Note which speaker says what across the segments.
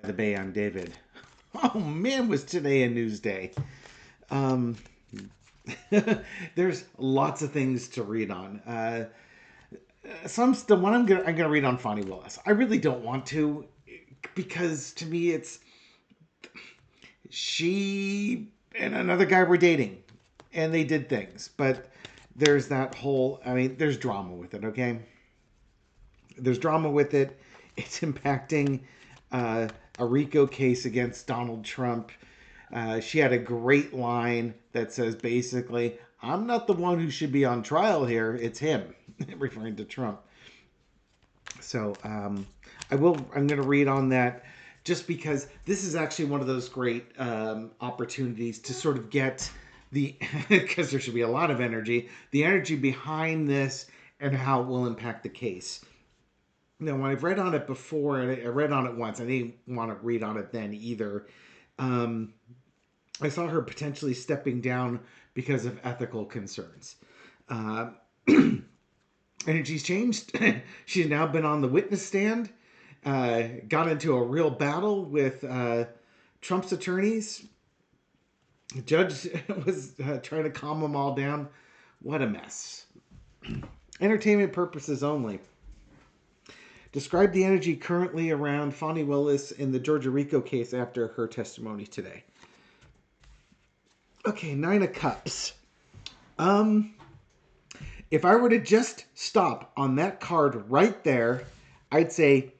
Speaker 1: the Bay on David. Oh man, was today a news day. Um, there's lots of things to read on. The one I'm gonna read on Fani Willis. I really don't want to because to me it's she and another guy were dating and they did things, but there's that whole. I mean, there's drama with it. Okay, there's drama with it. It's impacting a RICO case against Donald Trump. She had a great line that says basically, I'm not the one who should be on trial here. It's him, referring to Trump. So I'm going to read on that just because this is actually one of those great opportunities to sort of get because there should be a lot of the energy behind this and how it will impact the case. Now, when I've read on it before, and I read on it once, I didn't want to read on it then either. Um, I saw her potentially stepping down because of ethical concerns. Uh, Energy's changed. She's now been on the witness stand, got into a real battle with Trump's attorneys. The judge was trying to calm them all down. What a mess. Entertainment purposes only. Describe the energy currently around Fani Willis in the Georgia RICO case after her testimony today. Okay, Nine of Cups. If I were to just stop on that card right there, I'd say,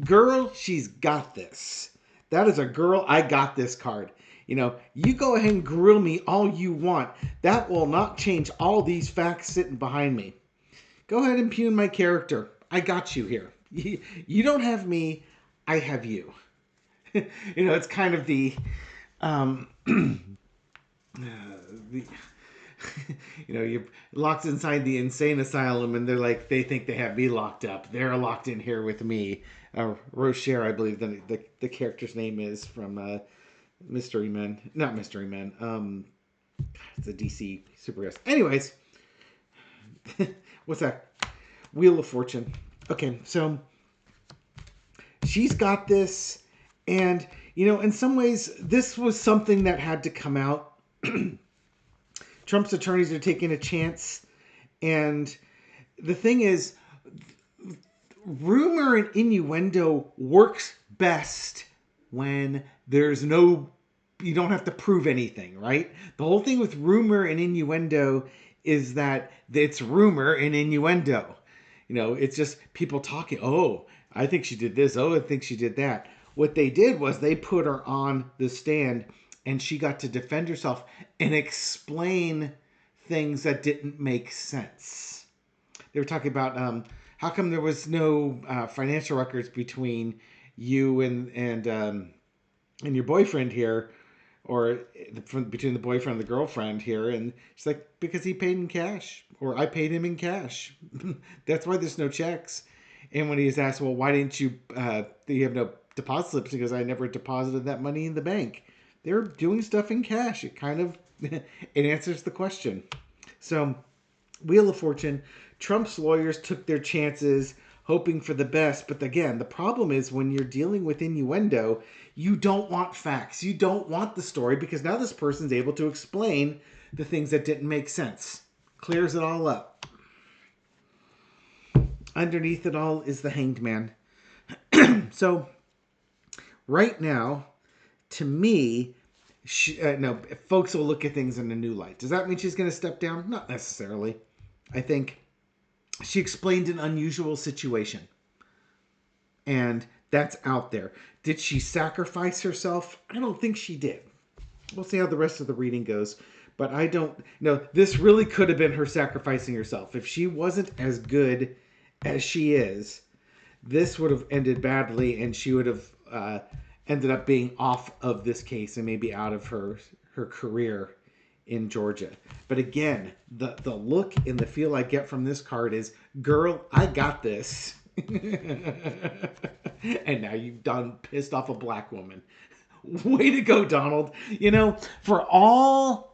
Speaker 1: girl, she's got this. That is a girl, I got this card. You know, you go ahead and grill me all you want. That will not change all these facts sitting behind me. Go ahead and impugn my character. I got you here. You don't have me, I have you. It's kind of you're locked inside the insane asylum and they think they have me locked up. They're locked in here with me. Rocher, I believe the character's name is from Mystery Men. Not Mystery Men. It's a DC superhero. Anyways, what's that? Wheel of Fortune. Okay, so she's got this, and in some ways, this was something that had to come out. Trump's attorneys are taking a chance, and the thing is, rumor and innuendo works best when you don't have to prove anything, right? The whole thing with rumor and innuendo is that it's rumor and innuendo. It's just people talking. Oh, I think she did this. Oh, I think she did that. What they did was they put her on the stand and she got to defend herself and explain things that didn't make sense. They were talking about how come there was no financial records between you and your boyfriend here, or between the boyfriend and the girlfriend here. And she's like, because he paid in cash, or I paid him in cash. That's why there's no checks. And when he was asked, well, why didn't you have no deposit slips? Because I never deposited that money in the bank. They're doing stuff in cash. It kind of it answers the question. So, Wheel of Fortune. Trump's lawyers took their chances, hoping for the best. But again, the problem is when you're dealing with innuendo, you don't want facts. You don't want the story, because now this person's able to explain the things that didn't make sense. Clears it all up. Underneath it all is the Hanged Man. So, right now, to me, folks will look at things in a new light. Does that mean she's going to step down? Not necessarily. I think she explained an unusual situation. And that's out there. Did she sacrifice herself? I don't think she did. We'll see how the rest of the reading goes. But I don't know. This really could have been her sacrificing herself. If she wasn't as good as she is, this would have ended badly, and she would have ended up being off of this case and maybe out of her career in Georgia. But again, the look and the feel I get from this card is, girl, I got this. And now you've done pissed off a black woman. Way to go, Donald. For all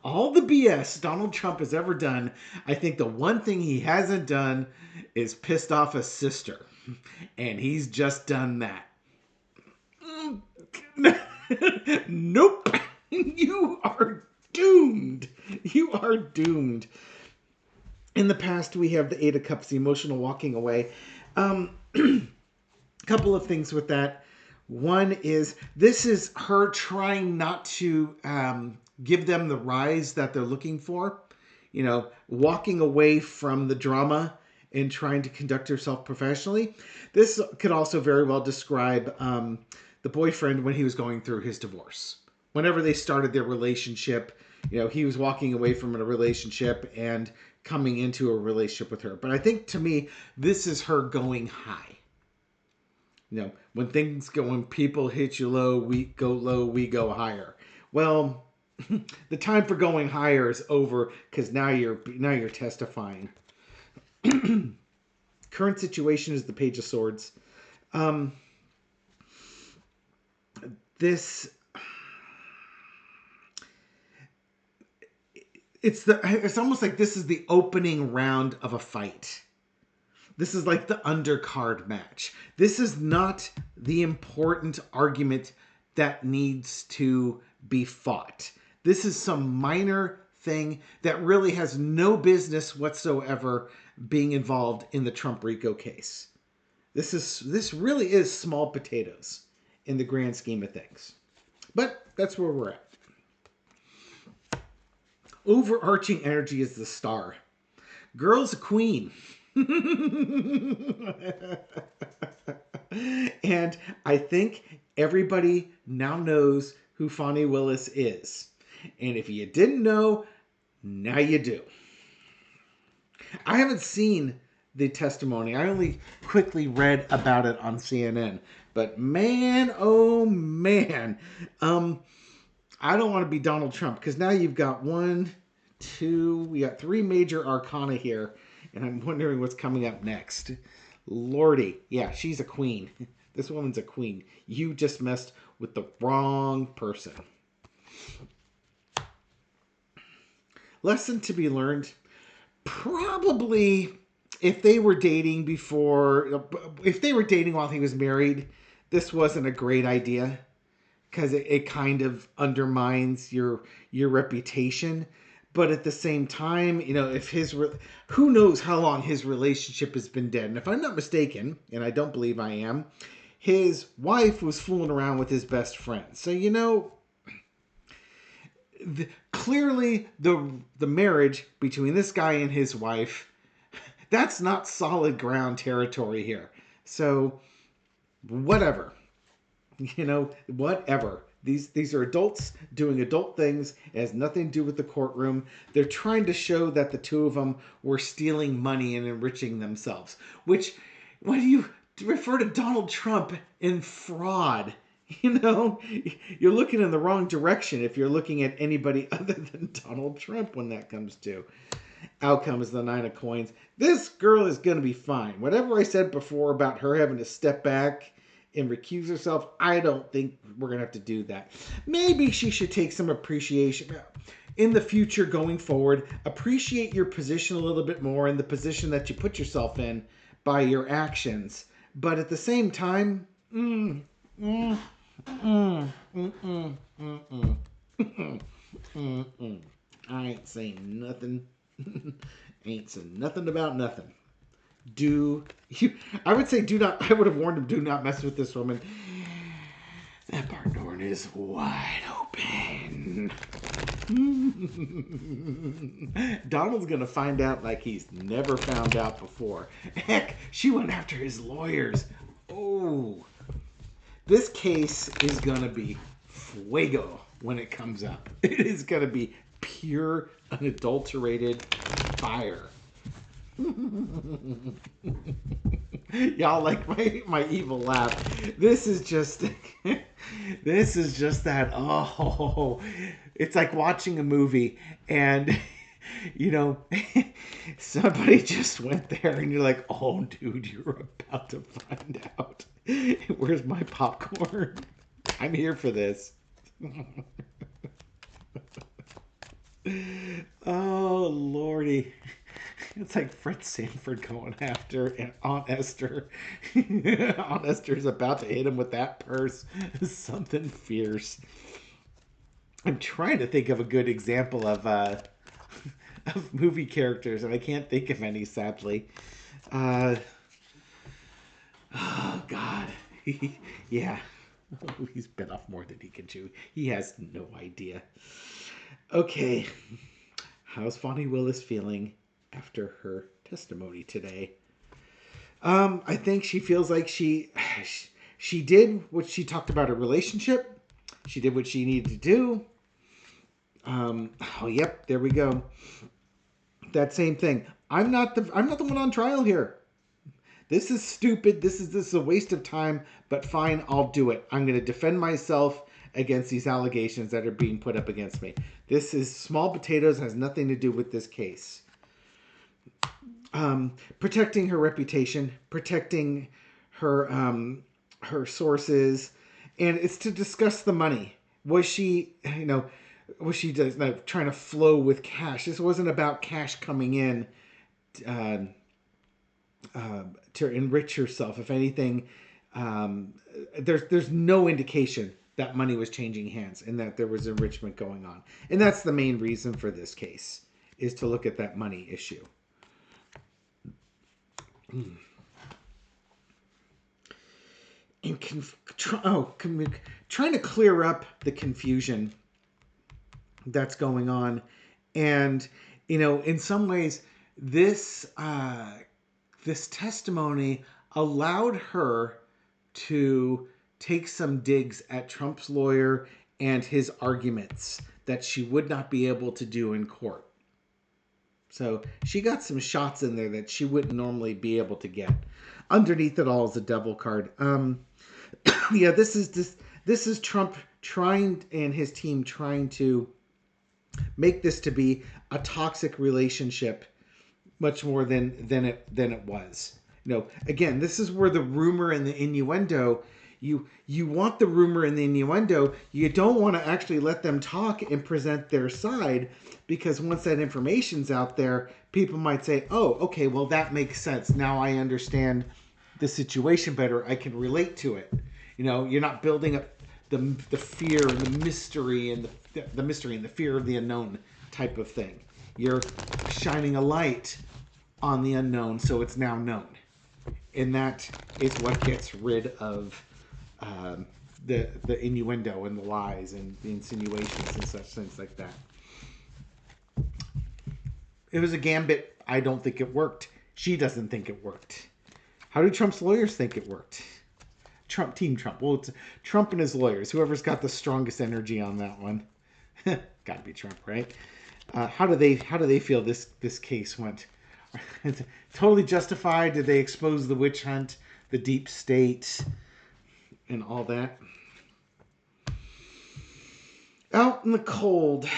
Speaker 1: the BS Donald Trump has ever done, I think the one thing he hasn't done is pissed off a sister. And he's just done that. Nope. You are doomed. You are doomed. In the past, we have the Eight of Cups, the emotional walking away. Couple of things with that. One is this is her trying not to give them the rise that they're looking for. You know, walking away from the drama and trying to conduct herself professionally. This could also very well describe the boyfriend when he was going through his divorce. Whenever they started their relationship, you know, he was walking away from a relationship and coming into a relationship with her. But I think to me, this is her going high. You know, when people hit you low, we go higher. Well, the time for going higher is over because now you're testifying. Current situation is the Page of Swords. It's almost like this is the opening round of a fight. This is like the undercard match. This is not the important argument that needs to be fought. This is some minor thing that really has no business whatsoever being involved in the Trump RICO case. This really is small potatoes in the grand scheme of things. But that's where we're at. Overarching energy is the Star. Girl's a queen. And I think everybody now knows who Fani Willis is. And if you didn't know, now you do. I haven't seen the testimony. I only quickly read about it on CNN. But man, oh man. I don't want to be Donald Trump because now you've got we got three major arcana here. And I'm wondering what's coming up next. Lordy. Yeah, she's a queen. This woman's a queen. You just messed with the wrong person. Lesson to be learned. Probably if they were dating while he was married, this wasn't a great idea. Because it kind of undermines your reputation. But at the same time, you know, who knows how long his relationship has been dead. And if I'm not mistaken, and I don't believe I am, his wife was fooling around with his best friend. So, you know, clearly the marriage between this guy and his wife, that's not solid ground territory here. So, whatever. You know, whatever. These are adults doing adult things. It has nothing to do with the courtroom. They're trying to show that the two of them were stealing money and enriching themselves. Which, when you refer to Donald Trump in fraud, you know, you're looking in the wrong direction if you're looking at anybody other than Donald Trump when that comes to. Outcome is the Nine of Coins. This girl is going to be fine. Whatever I said before about her having to step back and recuse herself, I don't think we're going to have to do that. Maybe she should take some appreciation in the future going forward. Appreciate your position a little bit more in the position that you put yourself in by your actions. But at the same time, I ain't saying nothing. Ain't saying nothing about nothing. I would have warned him, do not mess with this woman. That barn door is wide open. Donald's gonna find out like he's never found out before. Heck, she went after his lawyers. Oh, this case is gonna be fuego when it comes up. It is gonna be pure, unadulterated fire. Y'all like my evil laugh. This is just that, oh, it's like watching a movie and you know, somebody just went there and you're like, oh dude, you're about to find out. Where's my popcorn? I'm here for this. Oh Lordy. It's like Fred Sanford going after Aunt Esther. Aunt Esther's about to hit him with that purse. Something fierce. I'm trying to think of a good example of movie characters, and I can't think of any, sadly. Uh, oh, God. Yeah. He's bit off more than he can chew. He has no idea. Okay. How's Fani Willis feeling after her testimony today? I think she feels like she did what she talked about, her relationship. She did what she needed to do. Oh, yep, there we go. That same thing. I'm not the one on trial here. This is stupid. This is a waste of time, but fine, I'll do it. I'm going to defend myself against these allegations that are being put up against me. This is small potatoes, has nothing to do with this case. Protecting her reputation, protecting her her sources, and it's to discuss the money. Was she, was she just trying to flow with cash? This wasn't about cash coming in to enrich herself. If anything, there's no indication that money was changing hands and that there was enrichment going on. And that's the main reason for this case, is to look at that money issue. And trying to clear up the confusion that's going on. And, in some ways, this testimony allowed her to take some digs at Trump's lawyer and his arguments that she would not be able to do in court. So she got some shots in there that she wouldn't normally be able to get. Underneath it all is a devil card. Yeah, this is Trump trying, and his team trying to make this to be a toxic relationship much more than it was. Again, this is where the rumor and the innuendo, you want the rumor and the innuendo, you don't want to actually let them talk and present their side, because once that information's out there, people might say, oh, okay, well, that makes sense. Now I understand the situation better. I can relate to it. You're not building up the fear and the mystery and the mystery and the fear of the unknown type of thing. You're shining a light on the unknown, so it's now known. And that is what gets rid of the innuendo and the lies and the insinuations and such things like that. It was a gambit. I don't think it worked. She doesn't think it worked. How do Trump's lawyers think it worked? Team Trump. Well, it's Trump and his lawyers. Whoever's got the strongest energy on that one. Got to be Trump, right? How do they feel this case went? Totally justified? Did they expose the witch hunt, the deep state, and all that? Out in the cold.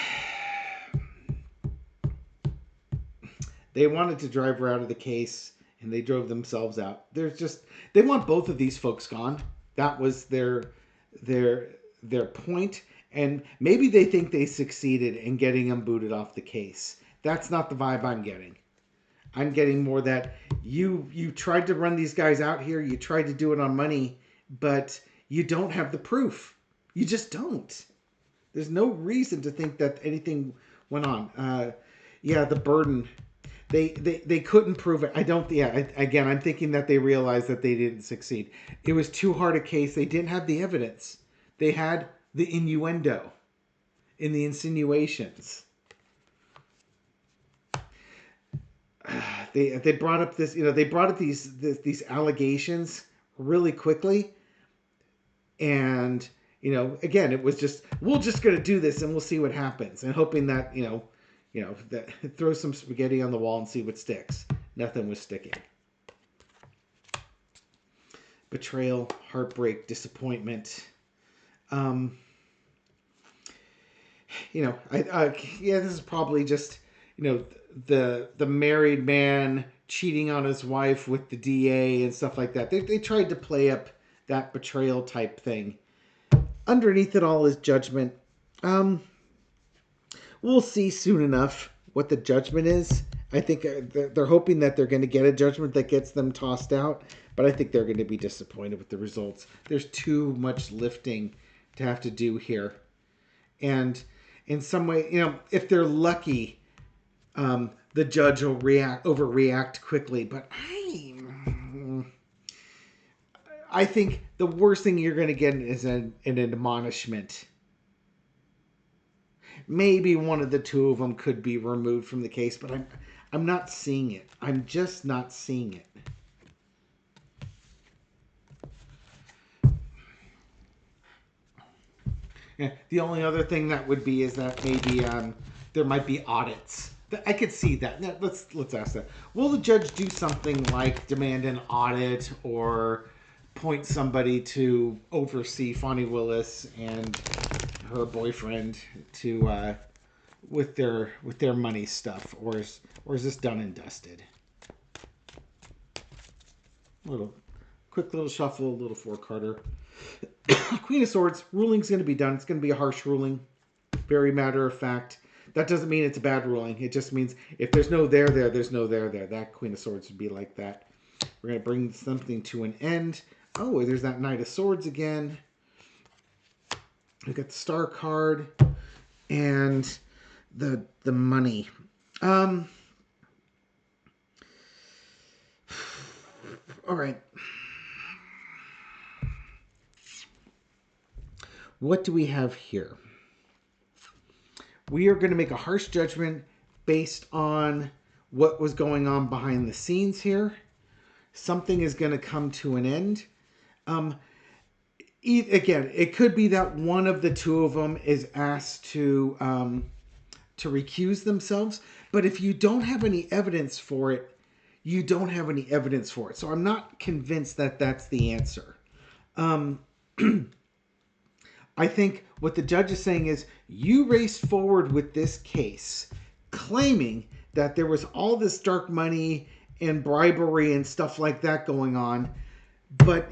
Speaker 1: They wanted to drive her out of the case, and they drove themselves out. They want both of these folks gone. That was their point. And maybe they think they succeeded in getting them booted off the case. That's not the vibe I'm getting. I'm getting more that you tried to run these guys out here. You tried to do it on money, but you don't have the proof. You just don't. There's no reason to think that anything went on. The burden. They couldn't prove it. Again, I'm thinking that they realized that they didn't succeed. It was too hard a case. They didn't have the evidence. They had the innuendo in the insinuations. They brought up this, they brought up these allegations really quickly. And, again, it was just, we're just going to do this and we'll see what happens. And hoping that, that throw some spaghetti on the wall and see what sticks. Nothing was sticking. Betrayal, heartbreak, disappointment. This is probably just, the married man cheating on his wife with the DA and stuff like that. They tried to play up that betrayal type thing. Underneath it all is judgment. We'll see soon enough what the judgment is. I think they're hoping that they're going to get a judgment that gets them tossed out, but I think they're going to be disappointed with the results. There's too much lifting to have to do here. And in some way, if they're lucky, the judge will overreact quickly. But I think the worst thing you're going to get is an admonishment. Maybe one of the two of them could be removed from the case, but I'm not seeing it. I'm just not seeing it. Yeah, the only other thing that would be is that maybe there might be audits. I could see that. Yeah, let's ask that. Will the judge do something like demand an audit or point somebody to oversee Fani Willis and her boyfriend to with their money stuff, or is this done and dusted? Quick little shuffle, little four-carder. Queen of Swords, ruling's going to be done. It's going to be a harsh ruling. Very matter of fact. That doesn't mean it's a bad ruling. It just means if there's no there, there's no there. That Queen of Swords would be like that. We're going to bring something to an end. Oh, there's that Knight of Swords again. We've got the Star card and the money. All right. What do we have here? We are going to make a harsh judgment based on what was going on behind the scenes here. Something is going to come to an end. Again, it could be that one of the two of them is asked to recuse themselves. But if you don't have any evidence for it, you don't have any evidence for it. So I'm not convinced that that's the answer. I think what the judge is saying is you raced forward with this case claiming that there was all this dark money and bribery and stuff like that going on, but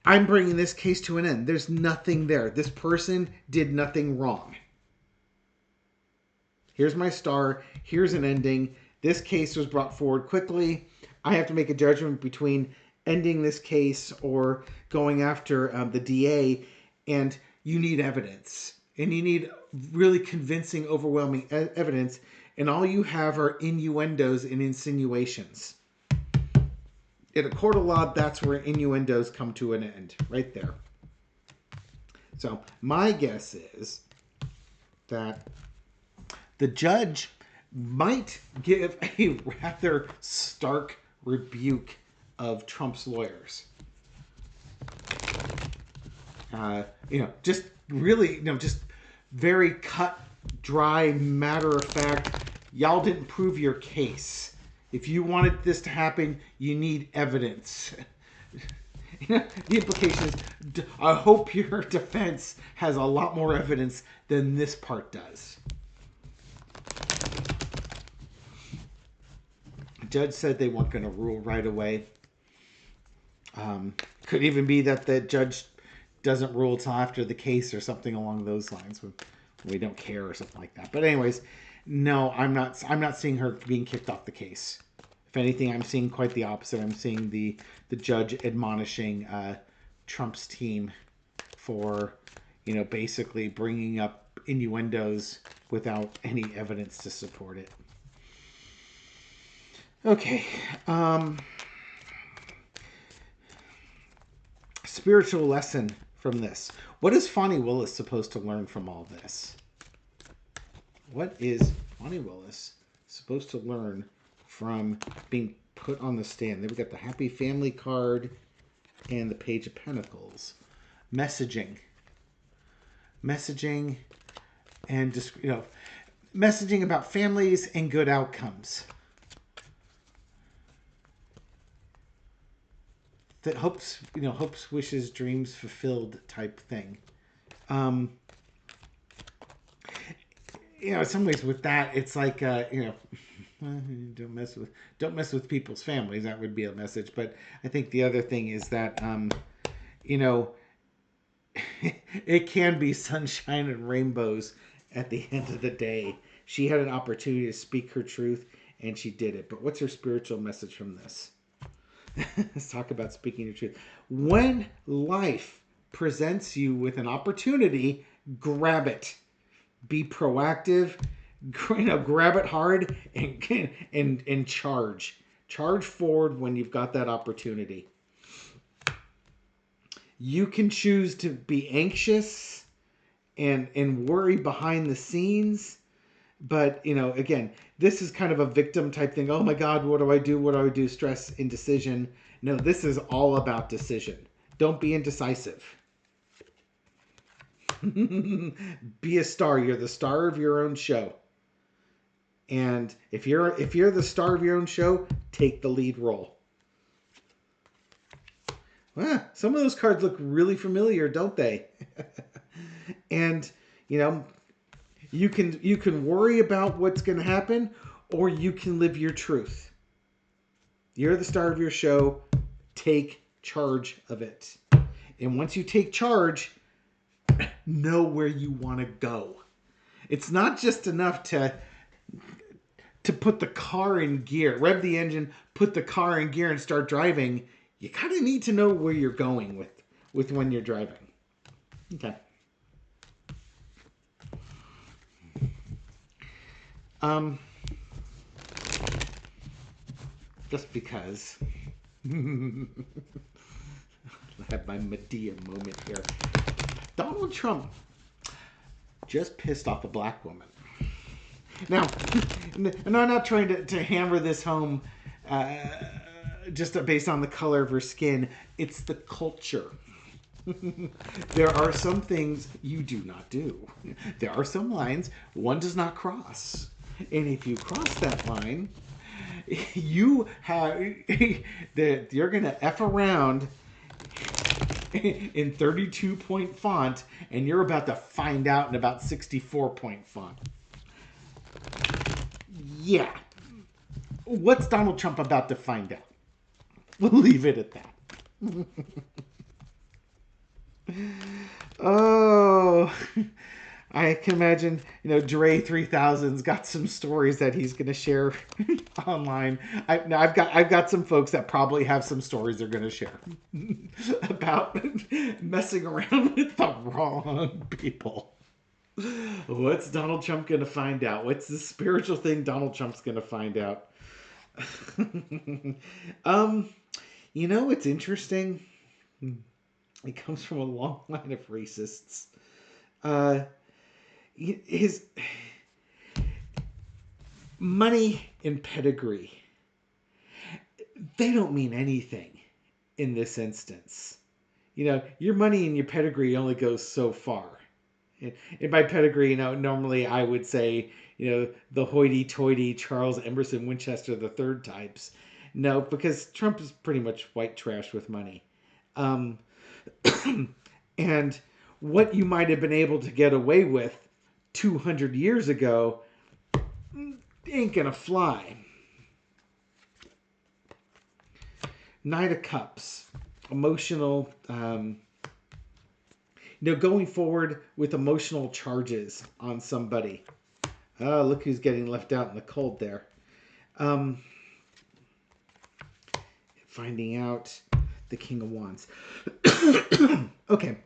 Speaker 1: I'm bringing this case to an end. There's nothing there. This person did nothing wrong. Here's my star. Here's an ending. This case was brought forward quickly. I have to make a judgment between ending this case or going after the DA, and you need evidence. And you need really convincing, overwhelming evidence. And all you have are innuendos and insinuations. In a court of law, that's where innuendos come to an end. Right there. So my guess is that the judge might give a rather stark rebuke of Trump's lawyers. Just really, just very cut, dry, matter of fact. Y'all didn't prove your case. If you wanted this to happen, you need evidence. The implication is, I hope your defense has a lot more evidence than this part does. The judge said they weren't going to rule right away. Could even be that the judge doesn't rule till after the case or something along those lines. We don't care or something like that. But anyways, no, I'm not seeing her being kicked off the case. If anything, I'm seeing quite the opposite. I'm seeing the judge admonishing Trump's team for, basically bringing up innuendos without any evidence to support it. Okay. Spiritual lesson from this. What is Fani Willis supposed to learn from all this? What is Fani Willis supposed to learn from being put on the stand? Then we got the Happy Family card and the Page of Pentacles. Messaging and just, messaging about families and good outcomes. That hopes, wishes, dreams fulfilled type thing. In some ways with that, it's like, don't mess with people's families. That would be a message. But I think the other thing is that, it can be sunshine and rainbows at the end of the day. She had an opportunity to speak her truth, and she did it. But what's her spiritual message from this? Let's talk about speaking your truth. When life presents you with an opportunity, grab it. Be proactive. Grab it hard and charge. Charge forward when you've got that opportunity. You can choose to be anxious and worry behind the scenes. But, again, this is kind of a victim type thing. Oh my God, what do I do? What do I do? Stress, indecision. No, this is all about decision. Don't be indecisive. Be a star. You're the star of your own show. And if you're the star of your own show, take the lead role. Some of those cards look really familiar, don't they? And, you can worry about what's going to happen, or you can live your truth. You're the star of your show. Take charge of it. And once you take charge, know where you want to go. It's not just enough to put the car in gear, rev the engine, put the car in gear and start driving. You kind of need to know where you're going with when you're driving. Okay. Just because. I have my Medea moment here. Donald Trump just pissed off a black woman. Now, and I'm not trying to hammer this home just based on the color of her skin. It's the culture. There are some things you do not do. There are some lines one does not cross. And if you cross that line, you're going to F around in 32-point font, and you're about to find out in about 64-point font. Yeah. What's Donald Trump about to find out? We'll leave it at that. Oh, I can imagine, Dre 3000's got some stories that he's going to share online. I've got some folks that probably have some stories they're going to share about messing around with the wrong people. What's Donald Trump going to find out? What's the spiritual thing Donald Trump's going to find out? It's interesting. It comes from a long line of racists. His money and pedigree, they don't mean anything in this instance. Your money and your pedigree only goes so far. And by pedigree, normally I would say, the hoity-toity Charles Emerson Winchester III types. No, because Trump is pretty much white trash with money. And what you might have been able to get away with 200 years ago ain't gonna fly. Knight of Cups. Emotional, going forward with emotional charges on somebody. Oh, look who's getting left out in the cold there. Finding out the King of Wands. Okay.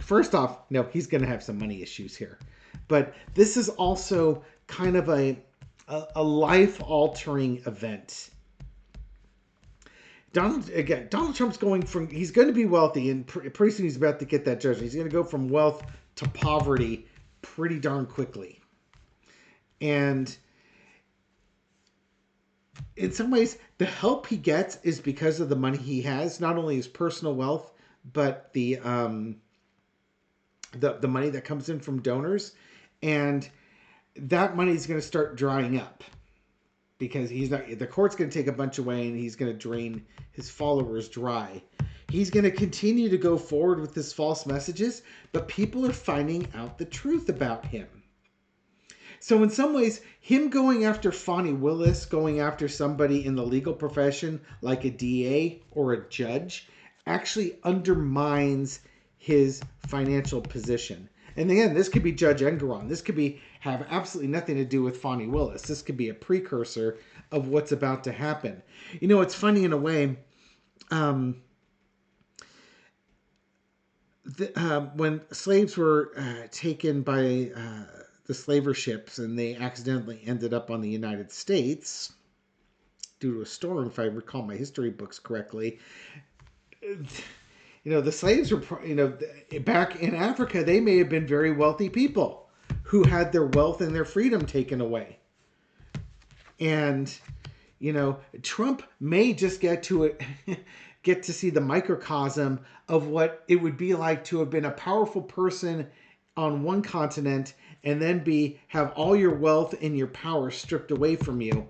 Speaker 1: First off, he's going to have some money issues here. But this is also kind of a life-altering event. Donald Trump's he's going to be wealthy, and pretty soon he's about to get that judgment. He's going to go from wealth to poverty pretty darn quickly. And in some ways, the help he gets is because of the money he has, not only his personal wealth, but the money that comes in from donors. And that money is going to start drying up because the court's going to take a bunch away and he's going to drain his followers dry. He's going to continue to go forward with his false messages, but people are finding out the truth about him. So in some ways, him going after Fani Willis, going after somebody in the legal profession like a DA or a judge, actually undermines his financial position. And again, this could be Judge Engeron. This could have absolutely nothing to do with Fani Willis. This could be a precursor of what's about to happen. You know, it's funny in a way. When slaves were taken by the slaver ships and they accidentally ended up on the United States due to a storm, if I recall my history books correctly, you know, the slaves were, you know, back in Africa, they may have been very wealthy people who had their wealth and their freedom taken away. And, you know, Trump may just get to see the microcosm of what it would be like to have been a powerful person on one continent and then have all your wealth and your power stripped away from you.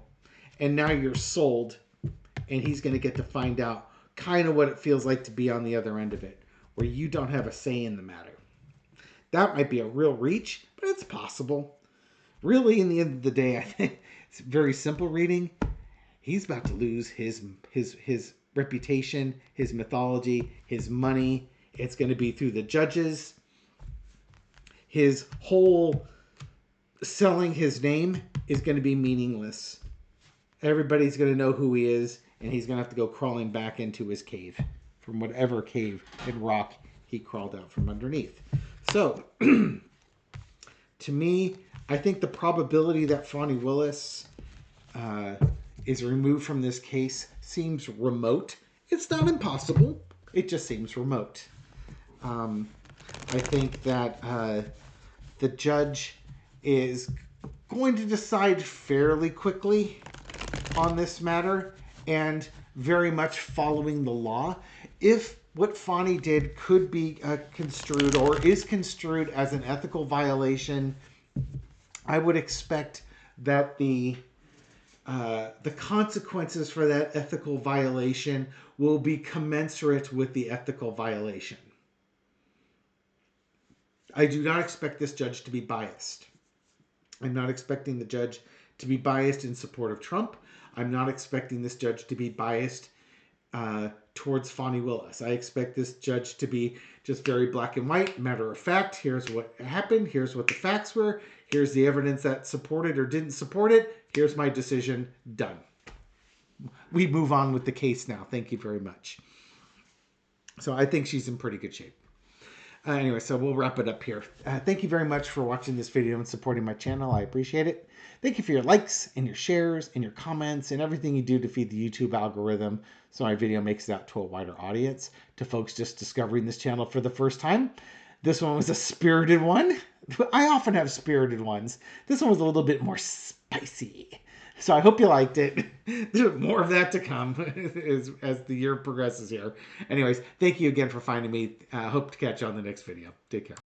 Speaker 1: And now you're sold. And he's going to get to find out kind of what it feels like to be on the other end of it, where you don't have a say in the matter. That might be a real reach, but it's possible. Really, in the end of the day, I think it's very simple reading. He's about to lose his reputation, his mythology, his money. It's going to be through the judges. His whole selling his name is going to be meaningless. Everybody's going to know who he is, and he's going to have to go crawling back into his cave from whatever cave and rock he crawled out from underneath. So, to me, I think the probability that Fani Willis is removed from this case seems remote. It's not impossible. It just seems remote. I think that the judge is going to decide fairly quickly on this matter and very much following the law. If what Fani did could be construed or is construed as an ethical violation, I would expect that the consequences for that ethical violation will be commensurate with the ethical violation. I do not expect this judge to be biased. I'm not expecting the judge to be biased in support of Trump. I'm not expecting this judge to be biased towards Fani Willis. I expect this judge to be just very black and white, matter of fact. Here's what happened. Here's what the facts were. Here's the evidence that supported or didn't support it. Here's my decision. Done. We move on with the case now. Thank you very much. So I think she's in pretty good shape. Anyway, so we'll wrap it up here. Thank you very much for watching this video and supporting my channel. I appreciate it. Thank you for your likes and your shares and your comments and everything you do to feed the YouTube algorithm so my video makes it out to a wider audience, to folks just discovering this channel for the first time. This one was a spirited one. I often have spirited ones. This one was a little bit more spicy. So I hope you liked it. There's more of that to come as the year progresses here. Anyways, thank you again for finding me. Hope to catch you on the next video. Take care.